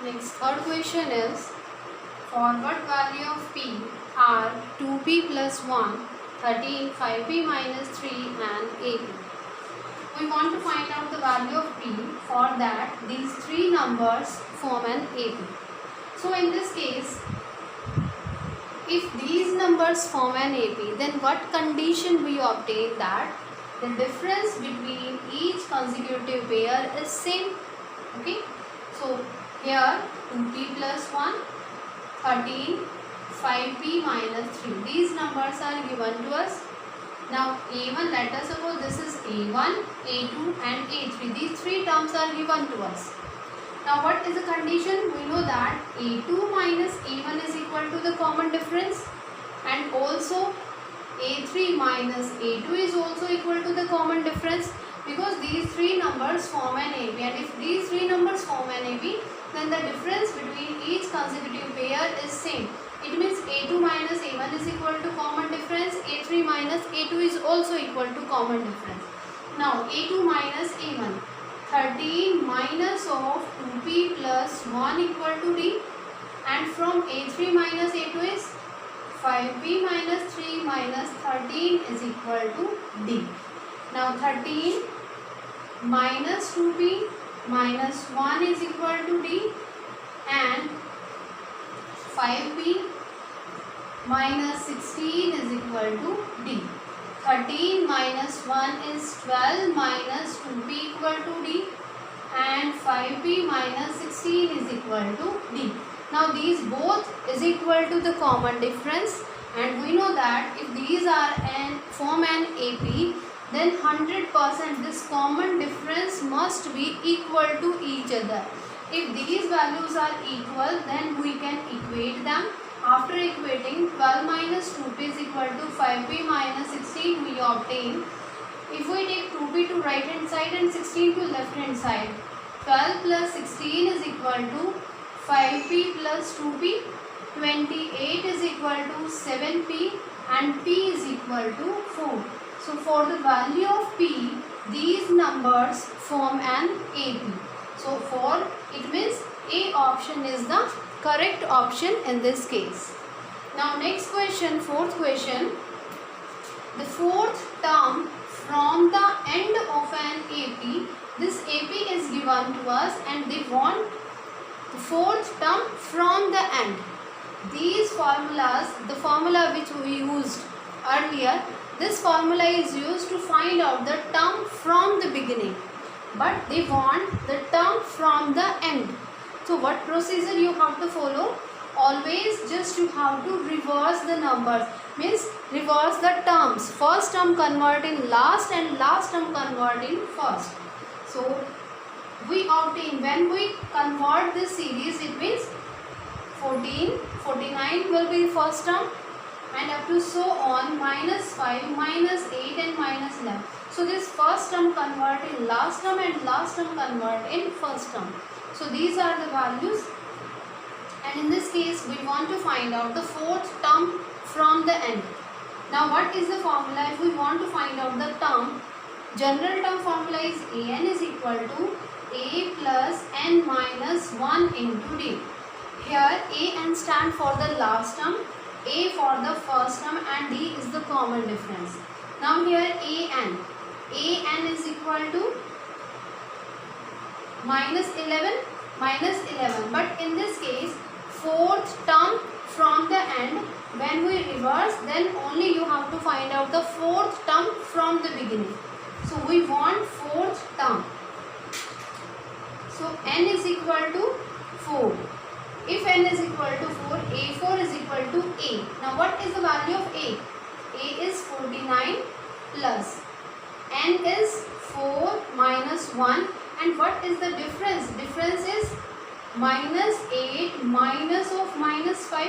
Next, third question is, forward value of p are 2p plus 1, 13, 5p minus 3 and 8. We want to find out the value of p. For that, these three numbers form an AP. So in this case, if these numbers form an AP, then what condition we obtain that the difference between each consecutive pair is same? Okay. So here 2p plus 1, 13, 5p minus 3. These numbers are given to us. Now A1, let us suppose this is A1, A2 and A3. These three terms are given to us. Now what is the condition? We know that A2 minus A1 is equal to the common difference, and also A3 minus A2 is also equal to the common difference, because these three numbers form an AP, and if these three numbers form an AP, then the difference between each consecutive pair is same. It means A2 minus A1 is equal to common difference, A3 minus A2 is also equal to common difference. Now A2 minus A1, 13 minus of 2p plus 1 equal to D, and from A3 minus A2 is 5p minus 3 minus 13 is equal to D. Now 13 minus 2p minus 1 is equal to D, and 5p minus 16 is equal to D. 13 minus 1 is 12 minus 2p equal to D, and 5p minus 16 is equal to D. Now these both is equal to the common difference, and we know that if these are form an AP, then 100% this common difference must be equal to each other. If these values are equal, then we can equate them. After equating, 12 minus 2p is equal to 5p minus 16 we obtain. If we take 2p to right hand side and 16 to left hand side, 12 plus 16 is equal to 5p plus 2p, 28 is equal to 7p, and p is equal to 4. So for the value of p, these numbers form an AP. So for it means A option is the correct option in this case. Now next question, fourth question. The fourth term from the end of an AP, this AP is given to us and they want the fourth term from the end. These formulas, the formula which we used earlier, this formula is used to find out the term from the beginning, but they want the term from the end. So what procedure you have to follow? Always just you have to reverse the numbers, means reverse the terms. First term convert in last and last term convert in first. So we obtain, when we convert this series, it means 14, 49 will be first term, and up to so on, minus 5, minus 8 and minus 11. So this first term convert in last term and last term convert in first term. So these are the values, and in this case we want to find out the fourth term from the end. Now what is the formula? If we want to find out the term, general term formula is An is equal to A plus n minus 1 into D. Here An stand for the last term, A for the first term, and D is the common difference. Now here An is equal to minus 11, but in this case fourth term from the end, when we reverse, then only you have to find out the fourth term from the beginning. So we want fourth term. So n is equal to 4. If n is equal to 4, A4 is equal to A. Now what is the value of A? A is 49 plus n is 4 minus 1, and what is the difference? Difference is minus 8 minus of minus 5.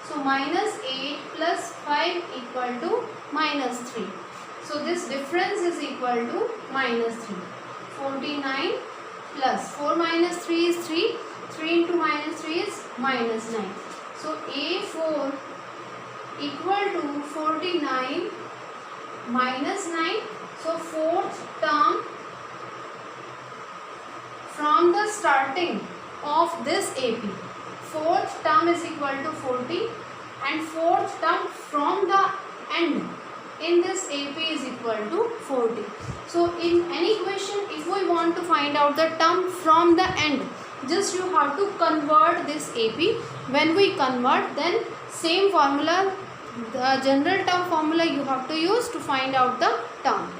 So minus 8 plus 5 equal to minus 3. So this difference is equal to minus 3. 49 plus 4 minus 3 is 3. 3 into minus 3 is minus 9. So A4 equal to 49 minus 9. So fourth term from the starting of this AP. Fourth term is equal to 40 and fourth term from the end in this AP is equal to 40. So in any question, if we want to find out the term from the end, just you have to convert this AP. When we convert, then same formula, the general term formula you have to use to find out the term.